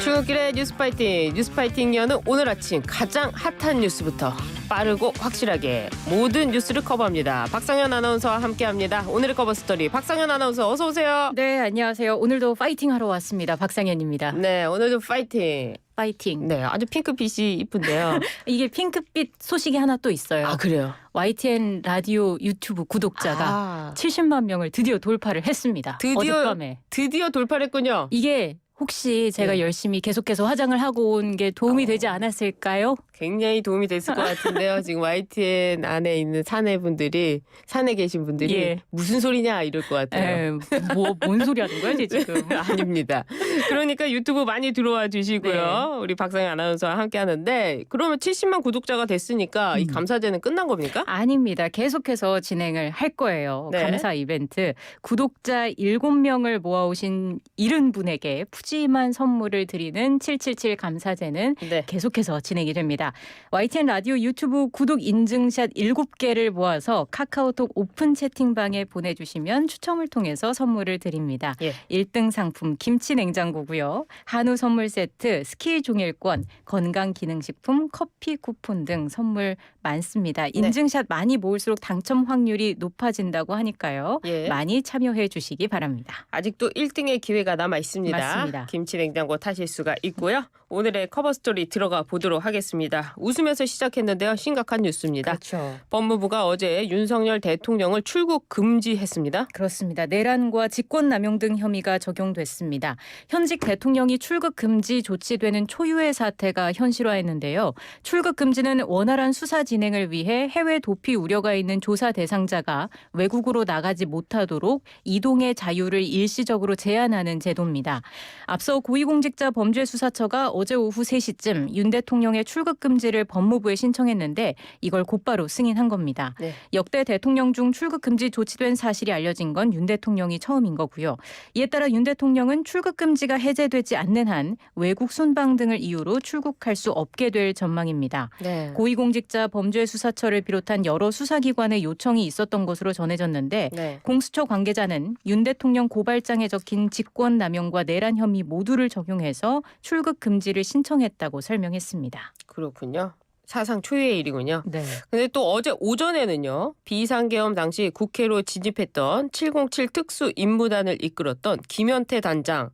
출근길의 뉴스파이팅, 뉴스파이팅 여는 오늘 아침 가장 핫한 뉴스부터 빠르고 확실하게 모든 뉴스를 커버합니다. 박상현 아나운서와 함께합니다. 오늘의 커버스토리 박상현 아나운서 어서 오세요. 네, 안녕하세요. 오늘도 파이팅 하러 왔습니다. 박상현입니다. 네, 오늘도 파이팅. 파이팅. 네, 아주 핑크빛이 이쁜데요. 이게 핑크빛 소식이 하나 또 있어요. 아, 그래요? YTN 라디오 유튜브 구독자가 70만 명을 드디어 돌파를 했습니다. 어젯밤에. 드디어 돌파를 했군요. 이게 혹시 제가 열심히 계속해서 화장을 하고 온 게 도움이 되지 않았을까요? 굉장히 도움이 됐을 것 같은데요. 지금 YTN 안에 있는 사내분들이, 산에 계신 분들이 예. 무슨 소리냐 이럴 것 같아요. 뭔 소리 하는 거야, 지금? 아닙니다. 그러니까 유튜브 많이 들어와 주시고요. 네. 우리 박상현 아나운서와 함께 하는데 그러면 70만 구독자가 됐으니까 이 감사제는 끝난 겁니까? 아닙니다. 계속해서 진행을 할 거예요. 네. 감사 이벤트. 구독자 7명을 모아오신 70분에게 푸짐한 선물을 드리는 777 감사제는 네. 계속해서 진행이 됩니다. YTN 라디오 유튜브 구독 인증샷 7개를 모아서 카카오톡 오픈 채팅방에 보내주시면 추첨을 통해서 선물을 드립니다. 예. 1등 상품 김치 냉장고고요. 한우 선물 세트, 스키 종일권, 건강기능식품, 커피 쿠폰 등 선물 많습니다. 인증샷 많이 모을수록 당첨 확률이 높아진다고 하니까요. 예. 많이 참여해 주시기 바랍니다. 아직도 1등의 기회가 남아 있습니다. 맞습니다. 김치 냉장고 타실 수가 있고요. 오늘의 커버 스토리 들어가 보도록 하겠습니다. 웃으면서 시작했는데요. 심각한 뉴스입니다. 그렇죠. 법무부가 어제 윤석열 대통령을 출국 금지했습니다. 그렇습니다. 내란과 직권남용 등 혐의가 적용됐습니다. 현직 대통령이 출국 금지 조치되는 초유의 사태가 현실화했는데요. 출국 금지는 원활한 수사 진행을 위해 해외 도피 우려가 있는 조사 대상자가 외국으로 나가지 못하도록 이동의 자유를 일시적으로 제한하는 제도입니다. 앞서 고위공직자 범죄수사처가 어제 오후 3시쯤 윤 대통령의 출국 금지를 법무부에 신청했는데 이걸 곧바로 승인한 겁니다. 네. 역대 대통령 중 출국 금지 조치된 사실이 알려진 건 윤 대통령이 처음인 거고요. 이에 따라 윤 대통령은 출국 금지가 해제되지 않는 한 외국 순방 등을 이유로 출국할 수 없게 될 전망입니다. 네. 고위공직자 범죄수사처를 비롯한 여러 수사기관의 요청이 있었던 것으로 전해졌는데 네. 공수처 관계자는 윤 대통령 고발장에 적힌 직권남용과 내란 혐의 모두를 적용해서 출국 금지를 신청했다고 설명했습니다. 그렇군요. 사상 초유의 일이군요. 네. 근데 또 어제 오전에는요. 비상계엄 당시 국회로 진입했던 707 특수임무단을 이끌었던 김현태 단장.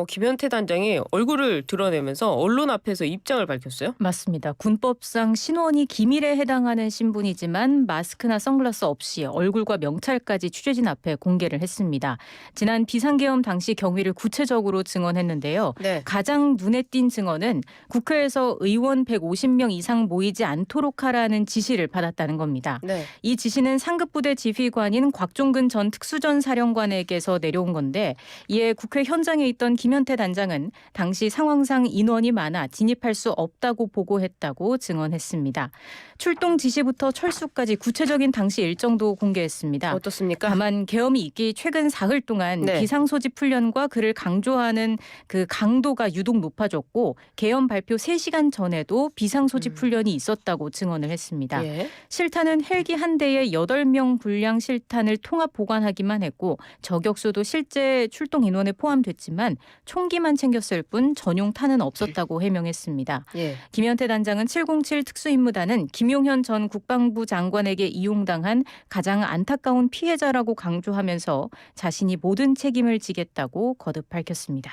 김현태 단장이 얼굴을 드러내면서 언론 앞에서 입장을 밝혔어요. 맞습니다. 군법상 신원이 기밀에 해당하는 신분이지만 마스크나 선글라스 없이 얼굴과 명찰까지 취재진 앞에 공개를 했습니다. 지난 비상계엄 당시 경위를 구체적으로 증언했는데요. 네. 가장 눈에 띈 증언은 국회에서 의원 150명 이상 모이지 않도록 하라는 지시를 받았다는 겁니다. 네. 이 지시는 상급부대 지휘관인 곽종근 전 특수전 사령관에게서 내려온 건데 이에 국회 현장에 있던 김현태 단장은 당시 상황상 인원이 많아 진입할 수 없다고 보고했다고 증언했습니다. 출동 지시부터 철수까지 구체적인 당시 일정도 공개했습니다. 어떻습니까? 다만 계엄이 있기 최근 사흘 동안 네. 비상소집 훈련과 그를 강조하는 그 강도가 유독 높아졌고 계엄 발표 3시간 전에도 비상소집 훈련이 있었다고 증언을 했습니다. 예. 실탄은 헬기 한 대에 8명 분량 실탄을 통합 보관하기만 했고 저격수도 실제 출동 인원에 포함됐지만 총기만 챙겼을 뿐 전용 탄은 없었다고 해명했습니다. 예. 김현태 단장은 707 특수임무단은 김용현 전 국방부 장관에게 이용당한 가장 안타까운 피해자라고 강조하면서 자신이 모든 책임을 지겠다고 거듭 밝혔습니다.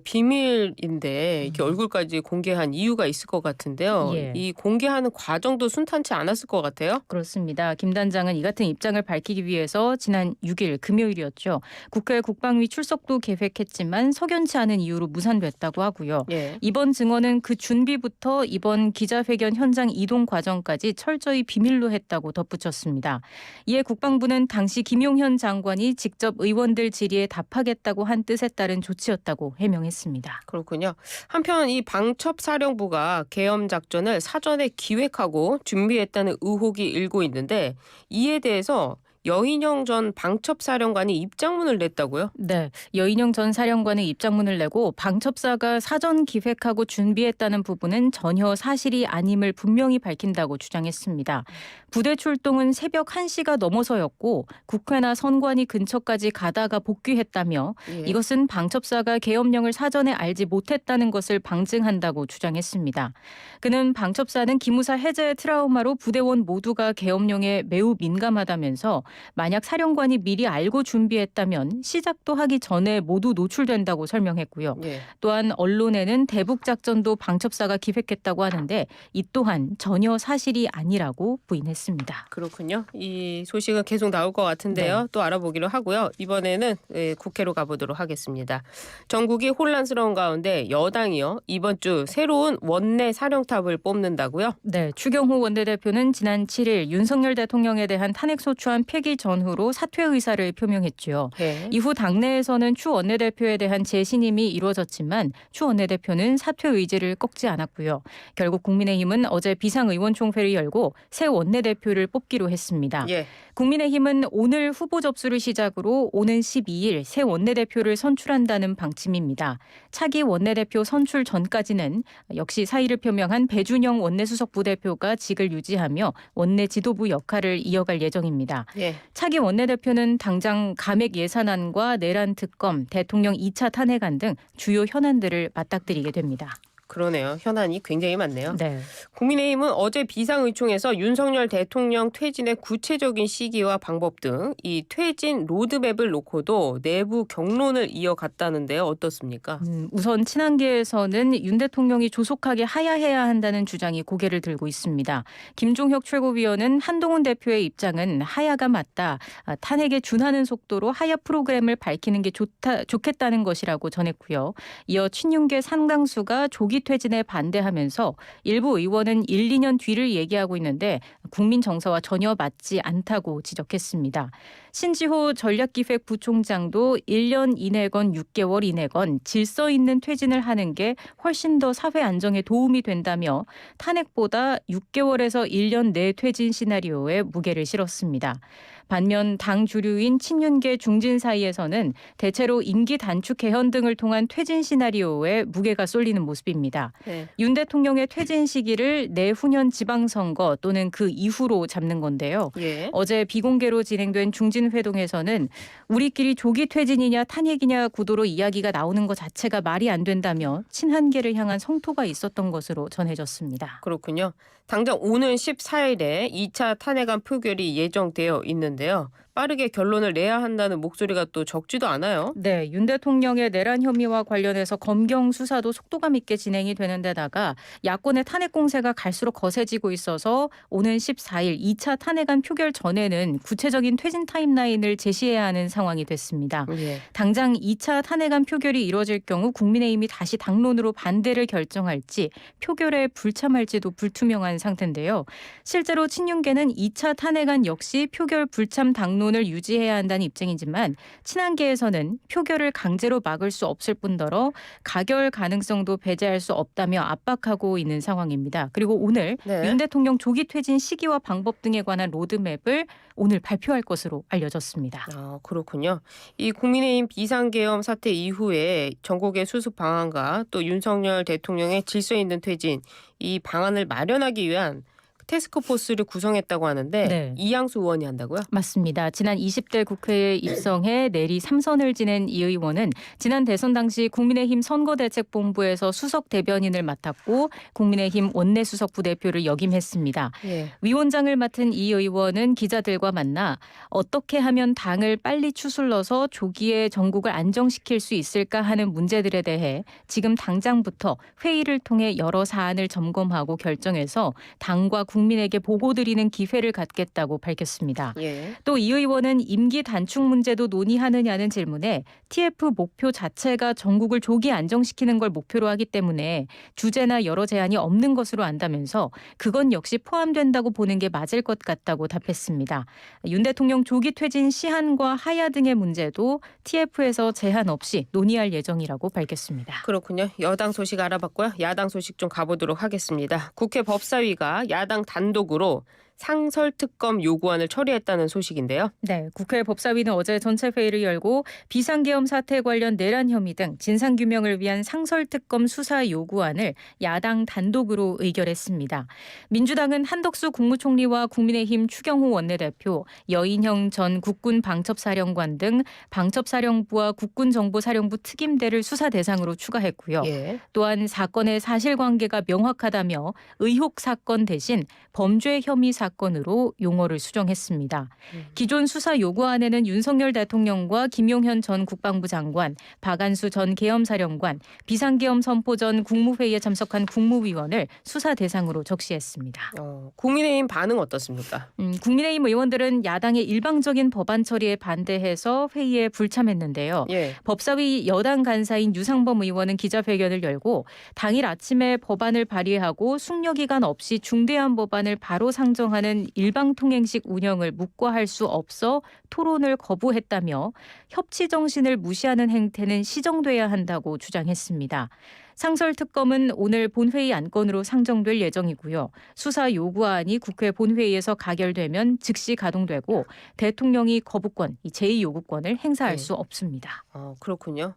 비밀인데 이렇게 얼굴까지 공개한 이유가 있을 것 같은데요. 예. 이 공개하는 과정도 순탄치 않았을 것 같아요. 그렇습니다. 김 단장은 이 같은 입장을 밝히기 위해서 지난 6일 금요일이었죠. 국회 국방위 출석도 계획했지만 석연치 않은 이유로 무산됐다고 하고요. 예. 이번 증언은 그 준비부터 이번 기자회견 현장 이동 과정까지 철저히 비밀로 했다고 덧붙였습니다. 이에 국방부는 당시 김용현 장관이 직접 의원들 질의에 답하겠다고 한 뜻에 따른 조치였다고 해명했습니다. 그렇군요. 한편 이 방첩사령부가 계엄 작전을 사전에 기획하고 준비했다는 의혹이 일고 있는데 이에 대해서 여인영 전 방첩사령관이 입장문을 냈다고요? 네, 여인영 전 사령관의 입장문을 내고 방첩사가 사전 기획하고 준비했다는 부분은 전혀 사실이 아님을 분명히 밝힌다고 주장했습니다. 부대 출동은 새벽 1시가 넘어서였고 국회나 선관위 근처까지 가다가 복귀했다며 예. 이것은 방첩사가 계엄령을 사전에 알지 못했다는 것을 방증한다고 주장했습니다. 그는 방첩사는 기무사 해제의 트라우마로 부대원 모두가 계엄령에 매우 민감하다면서 만약 사령관이 미리 알고 준비했다면 시작도 하기 전에 모두 노출된다고 설명했고요. 예. 또한 언론에는 대북작전도 방첩사가 기획했다고 하는데 이 또한 전혀 사실이 아니라고 부인했습니다. 그렇군요. 이 소식은 계속 나올 것 같은데요. 네. 또 알아보기로 하고요. 이번에는 국회로 가보도록 하겠습니다. 전국이 혼란스러운 가운데 여당이요. 이번 주 새로운 원내 사령탑을 뽑는다고요? 네, 추경호 원내대표는 지난 7일 윤석열 대통령에 대한 탄핵소추안 폐기 전후로 사퇴 의사를 표명했죠. 네. 이후 당내에서는 추 원내대표에 대한 재신임이 이루어졌지만 추 원내대표는 사퇴 의지를 꺾지 않았고요. 결국 국민의힘은 어제 비상의원총회를 열고 새 원내대표를 뽑기로 했습니다. 예. 국민의힘은 오늘 후보 접수를 시작으로 오는 12일 새 원내대표를 선출한다는 방침입니다. 차기 원내대표 선출 전까지는 역시 사의를 표명한 배준영 원내수석 부대표가 직을 유지하며 원내 지도부 역할을 이어갈 예정입니다. 예. 차기 원내대표는 당장 감액 예산안과 내란 특검, 대통령 2차 탄핵안 등 주요 현안들을 맞닥뜨리게 됩니다. 그러네요. 현안이 굉장히 많네요. 네. 국민의힘은 어제 비상의총에서 윤석열 대통령 퇴진의 구체적인 시기와 방법 등 이 퇴진 로드맵을 놓고도 내부 경론을 이어갔다는데요. 어떻습니까? 우선 친한계에서는 윤 대통령이 조속하게 하야해야 한다는 주장이 고개를 들고 있습니다. 김종혁 최고위원은 한동훈 대표의 입장은 하야가 맞다. 탄핵에 준하는 속도로 하야 프로그램을 밝히는 게 좋겠다는 것이라고 전했고요. 이어 친윤계 상당수가 조기 퇴진에 반대하면서 일부 의원은 1, 2년 뒤를 얘기하고 있는데 국민 정서와 전혀 맞지 않다고 지적했습니다. 신지호 전략기획부총장도 1년 이내건 6개월 이내건 질서 있는 퇴진을 하는 게 훨씬 더 사회 안정에 도움이 된다며 탄핵보다 6개월에서 1년 내 퇴진 시나리오에 무게를 실었습니다. 반면 당 주류인 친윤계 중진 사이에서는 대체로 임기 단축 개헌 등을 통한 퇴진 시나리오에 무게가 쏠리는 모습입니다. 네. 윤 대통령의 퇴진 시기를 내후년 지방선거 또는 그 이후로 잡는 건데요. 예. 어제 비공개로 진행된 중진회동에서는 우리끼리 조기 퇴진이냐 탄핵이냐 구도로 이야기가 나오는 것 자체가 말이 안 된다며 친한계를 향한 성토가 있었던 것으로 전해졌습니다. 그렇군요. 당장 오는 14일에 2차 탄핵안 표결이 예정되어 있는데요. 빠르게 결론을 내야 한다는 목소리가 또 적지도 않아요. 네, 윤 대통령의 내란 혐의와 관련해서 검경 수사도 속도감 있게 진행이 되는 데다가 야권의 탄핵 공세가 갈수록 거세지고 있어서 오는 14일 2차 탄핵안 표결 전에는 구체적인 퇴진 타임라인을 제시해야 하는 상황이 됐습니다. 예. 당장 2차 탄핵안 표결이 이뤄질 경우 국민의힘이 다시 당론으로 반대를 결정할지 표결에 불참할지도 불투명한 상태인데요. 실제로 친윤계는 2차 탄핵안 역시 표결 불참 당론을 유지해야 한다는 입장이지만 친한계에서는 표결을 강제로 막을 수 없을 뿐더러 가결 가능성도 배제할 수 없다며 압박하고 있는 상황입니다. 그리고 오늘 네. 윤 대통령 조기 퇴진 시기와 방법 등에 관한 로드맵을 오늘 발표할 것으로 알려졌습니다. 아, 그렇군요. 이 국민의힘 비상계엄 사태 이후에 전국의 수습 방안과 또 윤석열 대통령의 질서 있는 퇴진 이 방안을 마련하기 위한 태스크포스를 구성했다고 하는데 네. 이양수 의원이 한다고요? 맞습니다. 지난 20대 국회에 입성해 내리 3선을 지낸 이 의원은 지난 대선 당시 국민의힘 선거대책본부에서 수석 대변인을 맡았고 국민의힘 원내수석 부대표를 역임했습니다. 예. 위원장을 맡은 이 의원은 기자들과 만나 어떻게 하면 당을 빨리 추슬러서 조기에 전국을 안정시킬 수 있을까 하는 문제들에 대해 지금 당장부터 회의를 통해 여러 사안을 점검하고 결정해서 당과 국민에게 보고드리는 기회를 갖겠다고 밝혔습니다. 예. 또 이 의원은 임기 단축 문제도 논의하느냐는 질문에 TF 목표 자체가 전국을 조기 안정시키는 걸 목표로 하기 때문에 주제나 여러 제한이 없는 것으로 안다면서 그건 역시 포함된다고 보는 게 맞을 것 같다고 답했습니다. 윤 대통령 조기 퇴진 시한과 하야 등의 문제도 TF에서 제한 없이 논의할 예정이라고 밝혔습니다. 그렇군요. 여당 소식 알아봤고요. 야당 소식 좀 가보도록 하겠습니다. 국회 법사위가 야당 단독으로 상설특검 요구안을 처리했다는 소식인데요. 네, 국회 법사위는 어제 전체 회의를 열고 비상계엄 사태 관련 내란 혐의 등 진상규명을 위한 상설특검 수사 요구안을 야당 단독으로 의결했습니다. 민주당은 한덕수 국무총리와 국민의힘 추경호 원내대표, 여인형 전 국군 방첩사령관 등 방첩사령부와 국군정보사령부 특임대를 수사 대상으로 추가했고요. 예. 또한 사건의 사실관계가 명확하다며 의혹 사건 대신 범죄 혐의 사건으로 용어를 수정했습니다. 기존 수사 요구안에는 윤석열 대통령과 김용현 전 국방부 장관, 박안수 전 계엄사령관, 비상계엄 선포 전 국무회의에 참석한 국무위원을 수사 대상으로 적시했습니다. 국민의힘 반응 어떻습니까? 국민의힘 의원들은 야당의 일방적인 법안 처리에 반대해서 회의에 불참했는데요. 예. 법사위 여당 간사인 유상범 의원은 기자회견을 열고 당일 아침에 법안을 발의하고 숙려기간 없이 중대한 법안을 바로 상정하는 일방통행식 운영을 묵과할 수 없어 토론을 거부했다며 협치 정신을 무시하는 행태는 시정돼야 한다고 주장했습니다. 상설특검은 오늘 본회의 안건으로 상정될 예정이고요. 수사 요구안이 국회 본회의에서 가결되면 즉시 가동되고 대통령이 거부권, 이 제2요구권을 행사할 수 없습니다. 그렇군요.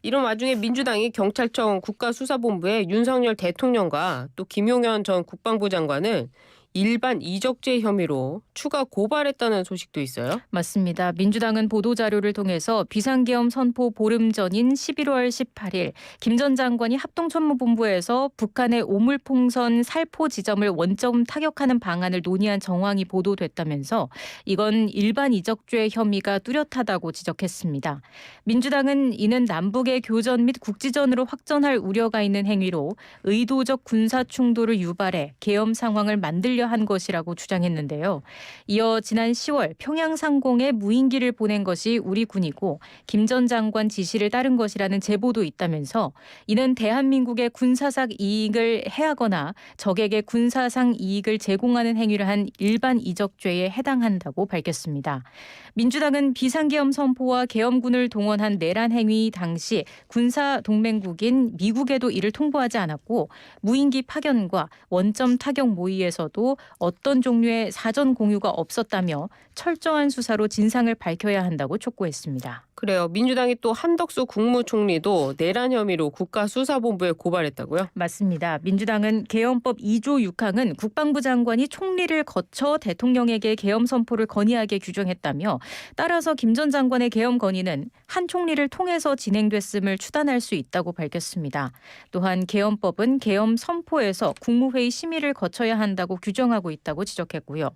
이런 와중에 민주당이 경찰청 국가수사본부에 윤석열 대통령과 또 김용현 전 국방부 장관을 일반 이적죄 혐의로 추가 고발했다는 소식도 있어요. 맞습니다. 민주당은 보도자료를 통해서 비상계엄 선포 보름 전인 11월 18일 김 전 장관이 합동참모본부에서 북한의 오물풍선 살포 지점을 원점 타격하는 방안을 논의한 정황이 보도됐다면서 이건 일반 이적죄 혐의가 뚜렷하다고 지적했습니다. 민주당은 이는 남북의 교전 및 국지전으로 확전할 우려가 있는 행위로 의도적 군사 충돌을 유발해 계엄 상황을 만들려 한 것이라고 주장했는데요. 이어 지난 10월 평양 상공에 무인기를 보낸 것이 우리 군이고 김 전 장관 지시를 따른 것이라는 제보도 있다면서 이는 대한민국의 군사상 이익을 해하거나 적에게 군사상 이익을 제공하는 행위를 한 일반 이적죄에 해당한다고 밝혔습니다. 민주당은 비상계엄 선포와 계엄군을 동원한 내란 행위 당시 군사 동맹국인 미국에도 이를 통보하지 않았고 무인기 파견과 원점 타격 모의에서도 어떤 종류의 사전 공유가 없었다며 철저한 수사로 진상을 밝혀야 한다고 촉구했습니다. 그래요. 민주당이 또 한덕수 국무총리도 내란 혐의로 국가수사본부에 고발했다고요? 맞습니다. 민주당은 계엄법 2조 6항은 국방부 장관이 총리를 거쳐 대통령에게 계엄 선포를 건의하게 규정했다며 따라서 김 전 장관의 계엄 건의는 한 총리를 통해서 진행됐음을 추단할 수 있다고 밝혔습니다. 또한 계엄법은 계엄 선포에서 국무회의 심의를 거쳐야 한다고 규정하고 있다고 지적했고요.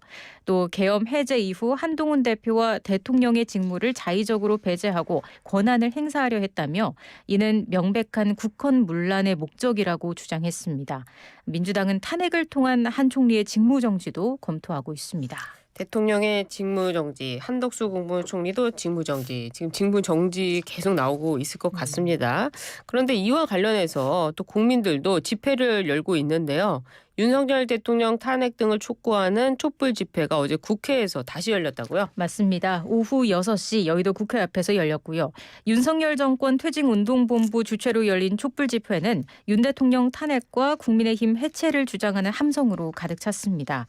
또 계엄 해제 이후 한동훈 대표와 대통령의 직무를 자의적으로 배제하고 권한을 행사하려 했다며 이는 명백한 국헌 문란의 목적이라고 주장했습니다. 민주당은 탄핵을 통한 한 총리의 직무정지도 검토하고 있습니다. 대통령의 직무정지, 한덕수 국무총리도 직무정지, 지금 직무정지 계속 나오고 있을 것 같습니다. 그런데 이와 관련해서 또 국민들도 집회를 열고 있는데요. 윤석열 대통령 탄핵 등을 촉구하는 촛불 집회가 어제 국회에서 다시 열렸다고요? 맞습니다. 오후 6시 여의도 국회 앞에서 열렸고요. 윤석열 정권 퇴직운동본부 주최로 열린 촛불 집회는 윤 대통령 탄핵과 국민의힘 해체를 주장하는 함성으로 가득 찼습니다.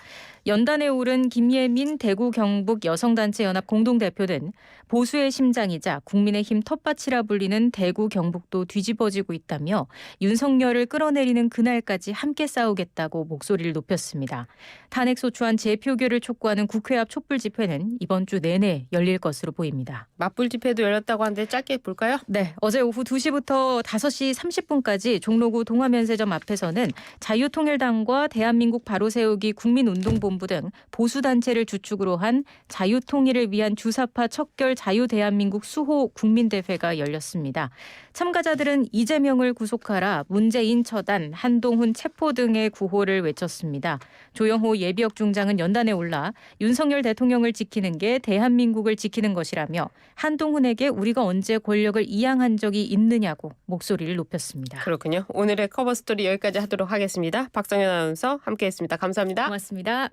연단에 오른 김예민 대구 경북 여성단체 연합 공동대표는 보수의 심장이자 국민의힘 텃밭이라 불리는 대구 경북도 뒤집어지고 있다며 윤석열을 끌어내리는 그날까지 함께 싸우겠다고 목소리를 높였습니다. 탄핵 소추안 재표결을 촉구하는 국회 앞 촛불 집회는 이번 주 내내 열릴 것으로 보입니다. 맞불 집회도 열렸다고 하는데 짧게 볼까요? 네, 어제 오후 2시부터 5시 30분까지 종로구 동화면세점 앞에서는 자유통일당과 대한민국 바로세우기 국민운동본부 등 보수단체를 주축으로 한 자유통일을 위한 주사파 척결 자유대한민국 수호 국민대회가 열렸습니다. 참가자들은 이재명을 구속하라, 문재인 처단, 한동훈 체포 등의 구호를 외쳤습니다. 조영호 예비역 중장은 연단에 올라 윤석열 대통령을 지키는 게 대한민국을 지키는 것이라며 한동훈에게 우리가 언제 권력을 이양한 적이 있느냐고 목소리를 높였습니다. 그렇군요. 오늘의 커버스토리 여기까지 하도록 하겠습니다. 박성현 아나운서 함께했습니다. 감사합니다. 고맙습니다.